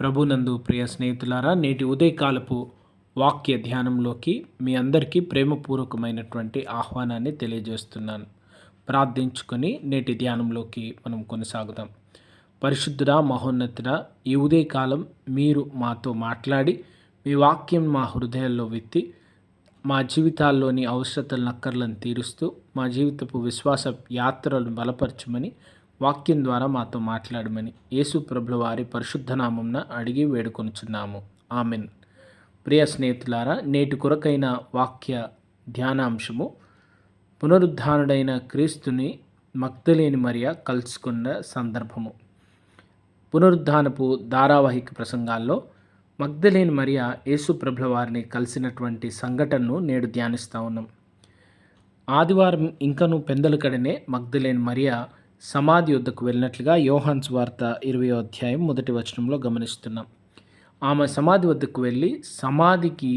ప్రభునందు ప్రియ స్నేహితులారా, నేటి ఉదయకాలపు వాక్య ధ్యానంలోకి మీ అందరికీ ప్రేమపూర్వకమైనటువంటి ఆహ్వానాన్ని తెలియజేస్తున్నాను. ప్రార్థించుకొని నేటి ధ్యానంలోకి మనం కొనసాగుదాం. పరిశుద్ధుడా, మహోన్నతుడా, ఈ ఉదయకాలం మీరు మాతో మాట్లాడి మీ వాక్యం మా హృదయాల్లో విత్తి మా జీవితాల్లోని అవసరతలను అక్కర్లను తీరుస్తూ మా జీవితపు విశ్వాస యాత్రలను బలపరచమని వాక్యం ద్వారా మాతో మాట్లాడమని యేసు ప్రభుల వారి పరిశుద్ధ నామంన అడిగి వేడుకొనుచున్నాము. ఆమెన్. ప్రియ స్నేహితులారా, నేటి కొరకైన వాక్య ధ్యానాంశము పునరుద్ధానుడైన క్రీస్తుని మగ్దలేని మరియ కలుసుకున్న సందర్భము. పునరుద్ధానపు ధారావాహిక ప్రసంగాల్లో మగ్దలేని మరియ యేసు ప్రభుల వారిని కలిసినటువంటి సంఘటనను నేడు ధ్యానిస్తూ ఉన్నాం. ఆదివారం ఇంకను పెందలకడనే మగ్దలేని మరియ సమాధి వద్దకు వెళ్ళినట్లుగా యోహాను సువార్త 20వ అధ్యాయం 1వ వచనంలో గమనిస్తున్నాం. ఆమె సమాధి వద్దకు వెళ్ళి సమాధికి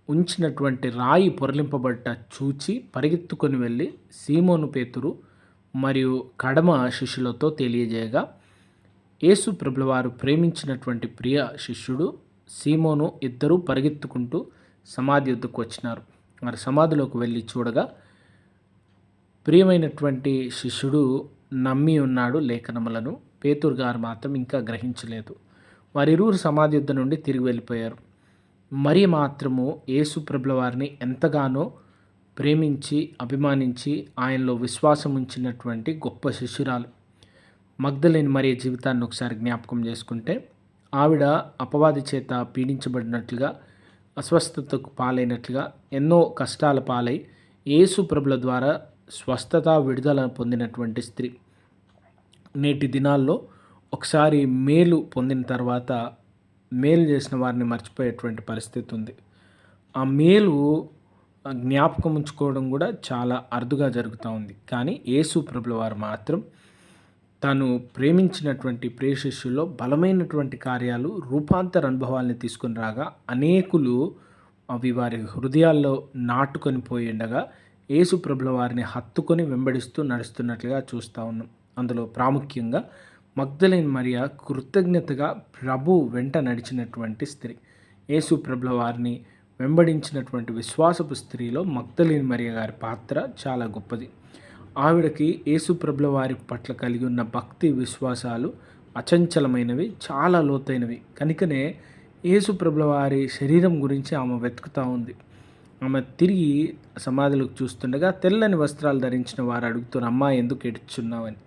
ఉంచినటువంటి రాయి పొరలింపబడ్డ చూచి పరిగెత్తుకొని వెళ్ళి సీమోను పేతురు మరియు కడమ శిష్యులతో తెలియజేయగా, యేసు ప్రభుల వారు ప్రేమించినటువంటి ప్రియ శిష్యుడు సీమోను ఇద్దరూ పరిగెత్తుకుంటూ సమాధి వద్దకు వచ్చినారు. మరి సమాధిలోకి వెళ్ళి చూడగా ప్రియమైనటువంటి శిష్యుడు నమ్మి ఉన్నాడు లేఖనములను. పేతురు గారు మాత్రం ఇంకా గ్రహించలేదు. వారిరువురు సమాధి యుద్ధ నుండి తిరిగి వెళ్ళిపోయారు. మరి మాత్రము యేసు ప్రభుల వారిని ఎంతగానో ప్రేమించి అభిమానించి ఆయనలో విశ్వాసం ఉంచినటువంటి గొప్ప శిష్యురాలు మగ్దలేని మరియ జీవితాన్ని ఒకసారి జ్ఞాపకం చేసుకుంటే, ఆవిడ అపవాది చేత పీడించబడినట్లుగా, అస్వస్థతకు పాలైనట్లుగా, ఎన్నో కష్టాల పాలై యేసు ప్రభుల ద్వారా స్వస్థత విడుదల పొందినటువంటి స్త్రీ. నేటి దినాల్లో ఒకసారి మేలు పొందిన తర్వాత మేలు చేసిన వారిని మర్చిపోయేటువంటి పరిస్థితి ఉంది. ఆ మేలు జ్ఞాపకం ఉంచుకోవడం కూడా చాలా అరుదుగా జరుగుతూ ఉంది. కానీ యేసు ప్రభుల వారు మాత్రం తాను ప్రేమించినటువంటి ప్రియ శిష్యుల్లో బలమైనటువంటి కార్యాలు, రూపాంతర అనుభవాల్ని తీసుకుని రాగా అనేకులు అవి వారి హృదయాల్లో నాటుకొని పోయి ఉండగా యేసు ప్రభుల వారిని హత్తుకొని వెంబడిస్తూ నడుస్తున్నట్లుగా చూస్తూ ఉన్నాం. అందులో ప్రాముఖ్యంగా మగ్దలేని మరియ కృతజ్ఞతగా ప్రభు వెంట నడిచినటువంటి స్త్రీ. యేసు ప్రభుల వారిని వెంబడించినటువంటి విశ్వాసపు స్త్రీలో మగ్దలేని మరియ గారి పాత్ర చాలా గొప్పది. ఆవిడకి యేసు ప్రభుల వారి పట్ల కలిగి ఉన్న భక్తి విశ్వాసాలు అచంచలమైనవి, చాలా లోతైనవి. కనుకనే యేసు ప్రభుల వారి శరీరం గురించి ఆమె వెతుకుతూ ఉంది. ఆమె తిరిగి సమాధిలోకి చూస్తుండగా తెల్లని వస్త్రాలు ధరించిన వారు అడుగుతున్నారు, అమ్మా ఎందుకు ఏడ్చున్నావని.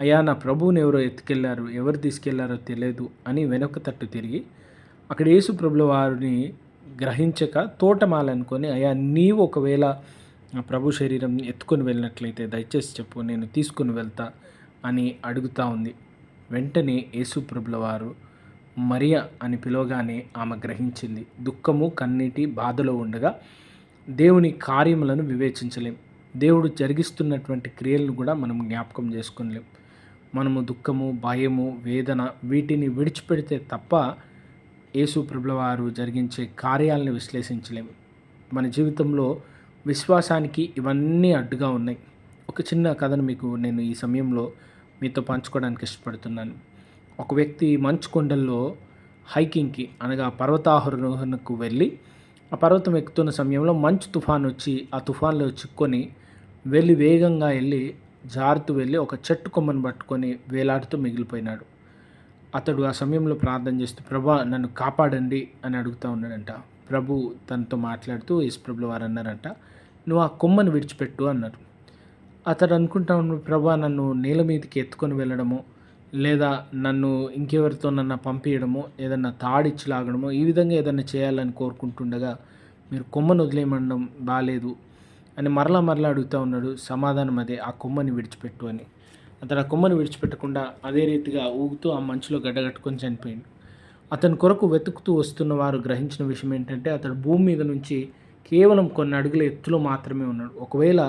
అయ్యా, నా ప్రభువుని ఎవరో ఎత్తుకెళ్లారు, ఎవరు తీసుకెళ్లారో తెలియదు అని వెనక తట్టు తిరిగి అక్కడ యేసు ప్రభుల వారిని గ్రహించక తోటమాలనుకొని, అయ్యా నీవు ఒకవేళ నా ప్రభు శరీరం ఎత్తుకొని వెళ్ళినట్లయితే దయచేసి చెప్పు, నేను తీసుకుని వెళ్తా అని అడుగుతూ ఉంది. వెంటనే యేసు ప్రభుల వారు మరియ అని పిలవగానే ఆమె గ్రహించింది. దుఃఖము, కన్నీటి, బాధలో ఉండగా దేవుని కార్యములను వివేచించలేం. దేవుడు జరిగిస్తున్నటువంటి క్రియలను కూడా మనం జ్ఞాపకం చేసుకోలేం. మనము దుఃఖము, భయము, వేదన వీటిని విడిచిపెడితే తప్ప యేసు ప్రభుల వారు జరిగించే కార్యాలను విశ్లేషించలేం. మన జీవితంలో విశ్వాసానికి ఇవన్నీ అడ్డుగా ఉన్నాయి. ఒక చిన్న కథను మీకు నేను ఈ సమయంలో మీతో పంచుకోవడానికి ఇష్టపడుతున్నాను. ఒక వ్యక్తి మంచు కొండల్లో హైకింగ్కి అనగా పర్వతారోహణకు వెళ్ళి ఆ పర్వతం ఎక్కుతున్న సమయంలో మంచు తుఫాను వచ్చి ఆ తుఫాన్లో చిక్కుకొని వేగంగా వెళ్ళి జారుతూ వెళ్ళి ఒక చెట్టు కొమ్మను పట్టుకొని వేలాడుతూ మిగిలిపోయినాడు. అతడు ఆ సమయంలో ప్రార్థన చేస్తూ, ప్రభా నన్ను కాపాడండి అని అడుగుతూ ఉన్నాడంట. ప్రభు తనతో మాట్లాడుతూ యేసు ప్రభుల వారు అన్నారంట, నువ్వు ఆ కొమ్మను విడిచిపెట్టు అన్నారు. అతడు అనుకుంటా ఉన్నాడు, ప్రభా నన్ను నేల మీదకి ఎత్తుకొని వెళ్ళడము, లేదా నన్ను ఇంకెవరితోనన్నా పంపించడము, ఏదన్నా తాడిచ్చి లాగడము, ఈ విధంగా ఏదన్నా చేయాలని కోరుకుంటుండగా మీరు కొమ్మను వదిలేయమనడం బాలేదు అని మరలా అడుగుతూ ఉన్నాడు. సమాధానం అదే, ఆ కొమ్మని విడిచిపెట్టు అని. అతడు ఆ కొమ్మని విడిచిపెట్టకుండా అదే రీతిగా ఊగుతూ ఆ మంచులో గడ్డగట్టుకొని చనిపోయాడు. అతని కొరకు వెతుకుతూ వస్తున్న వారు గ్రహించిన విషయం ఏంటంటే, అతడు భూమి మీద నుంచి కేవలం కొన్ని అడుగుల ఎత్తులో మాత్రమే ఉన్నాడు. ఒకవేళ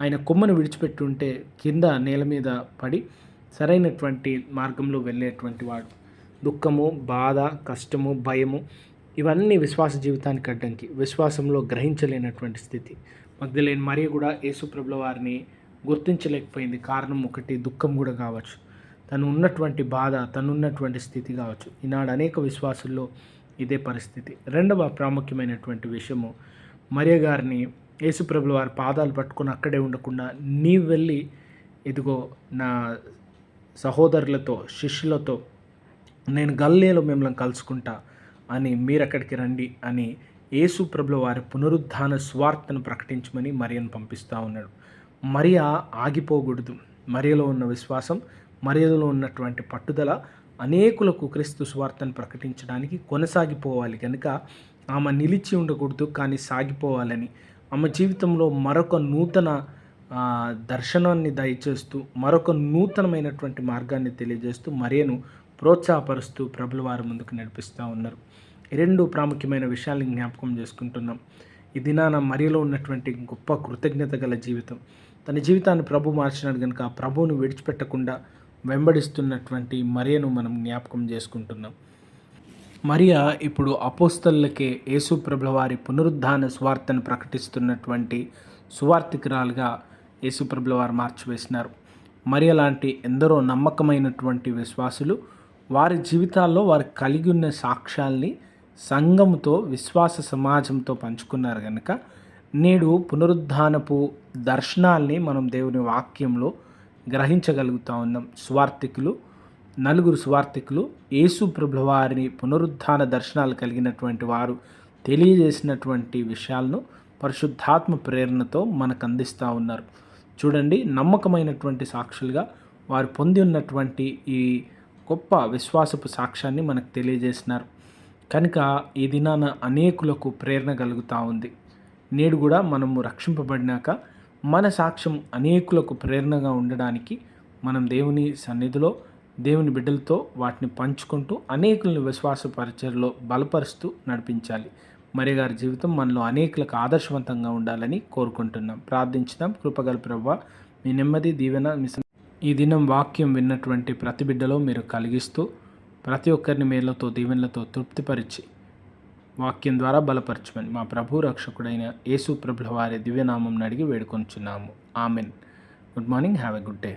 ఆయన కొమ్మను విడిచిపెట్టి ఉంటే కింద నేల మీద పడి సరైనటువంటి మార్గంలో వెళ్ళేటువంటి వాడు. దుఃఖము, బాధ, కష్టము, భయము ఇవన్నీ విశ్వాస జీవితానికి అడ్డంకి. విశ్వాసంలో గ్రహించలేనటువంటి స్థితి. మగ్దలేని మరియ కూడా యేసు ప్రభుల వారిని గుర్తించలేకపోయింది. కారణం ఒకటి దుఃఖం కూడా కావచ్చు. తను ఉన్నటువంటి బాధ, తనున్నటువంటి స్థితి కావచ్చు. ఈనాడు అనేక విశ్వాసుల్లో ఇదే పరిస్థితి. రెండవ ప్రాముఖ్యమైనటువంటి విషయము, మరియ గారిని యేసుప్రభుల వారి పాదాలు పట్టుకొని అక్కడే ఉండకుండా, నీవు వెళ్ళి ఇదిగో నా సహోదరులతో, శిష్యులతో నేను గలిలయలో మిమ్మల్ని కలుసుకుంటా అని, మీరు అక్కడికి రండి అని యేసుప్రభుల వారి పునరుద్ధాన సువార్తను ప్రకటించమని మరియను పంపిస్తూ ఉన్నాడు. మరియ ఆగిపోకూడదు. మరియలో ఉన్న విశ్వాసం, మరియలో ఉన్నటువంటి పట్టుదల అనేకులకు క్రీస్తు సువార్తను ప్రకటించడానికి కొనసాగిపోవాలి. కనుక ఆమె నిలిచి ఉండకూడదు, కానీ సాగిపోవాలని, ఆమె జీవితంలో మరొక నూతన దర్శనాన్ని దయచేస్తూ, మరొక నూతనమైనటువంటి మార్గాన్ని తెలియజేస్తూ మరియను ప్రోత్సాహపరుస్తూ ప్రభుల వారి ముందుకు నడిపిస్తూ ఉన్నారు. ఈ రెండు ప్రాముఖ్యమైన విషయాలను జ్ఞాపకం చేసుకుంటున్నాం. ఈ దినాన మరియలో ఉన్నటువంటి గొప్ప కృతజ్ఞత గల జీవితం, తన జీవితాన్ని ప్రభు మార్చినాడు కనుక ఆ ప్రభువును విడిచిపెట్టకుండా వెంబడిస్తున్నటువంటి మరియను మనం జ్ఞాపకం చేసుకుంటున్నాం. మరియ ఇప్పుడు అపోస్తలులకే యేసు ప్రభుల వారి పునరుద్ధాన సువార్తను ప్రకటిస్తున్నటువంటి సువార్తికురాలుగా యేసు ప్రభుల వారు మార్చివేసినారు. మరియ లాంటి ఎందరో నమ్మకమైనటువంటి విశ్వాసులు వారి జీవితాల్లో వారు కలిగి ఉన్న సాక్ష్యాల్ని సంఘంతో, విశ్వాస సమాజంతో పంచుకున్నారు కనుక నేడు పునరుద్ధానపు దర్శనాల్ని మనం దేవుని వాక్యంలో గ్రహించగలుగుతూ ఉన్నాం. నలుగురు సువార్తికులు యేసు ప్రభుల వారిని పునరుద్ధాన దర్శనాలు కలిగినటువంటి వారు తెలియజేసినటువంటి విషయాలను పరిశుద్ధాత్మ ప్రేరణతో మనకు అందిస్తూ ఉన్నారు. చూడండి, నమ్మకమైనటువంటి సాక్షులుగా వారు పొంది ఉన్నటువంటి ఈ గొప్ప విశ్వాసపు సాక్ష్యాన్ని మనకు తెలియజేసినారు కనుక ఈ దినాన అనేకులకు ప్రేరణ కలుగుతూ ఉంది. నేడు కూడా మనము రక్షింపబడినాక మన సాక్ష్యం అనేకులకు ప్రేరణగా ఉండడానికి మనం దేవుని సన్నిధిలో, దేవుని బిడ్డలతో వాటిని పంచుకుంటూ అనేకులను విశ్వాస పరిచయలో బలపరుస్తూ నడిపించాలి. మరియ గారి జీవితం మనలో అనేకులకు ఆదర్శవంతంగా ఉండాలని కోరుకుంటున్నాం. ప్రార్థించుదాం. కృపగల ప్రభువా, మీ నెమ్మది, దీవెన ఈ దినం వాక్యం విన్నటువంటి ప్రతి బిడ్డలో మీరు కలిగిస్తూ ప్రతి ఒక్కరిని మేళ్లతో, దీవెనలతో తృప్తిపరిచి వాక్యం ద్వారా బలపరచమని మా ప్రభు రక్షకుడైన యేసు ప్రభుల వారి దివ్యనామం అడిగి వేడుకొంచున్నాము. Amen. Good morning. Have a good day.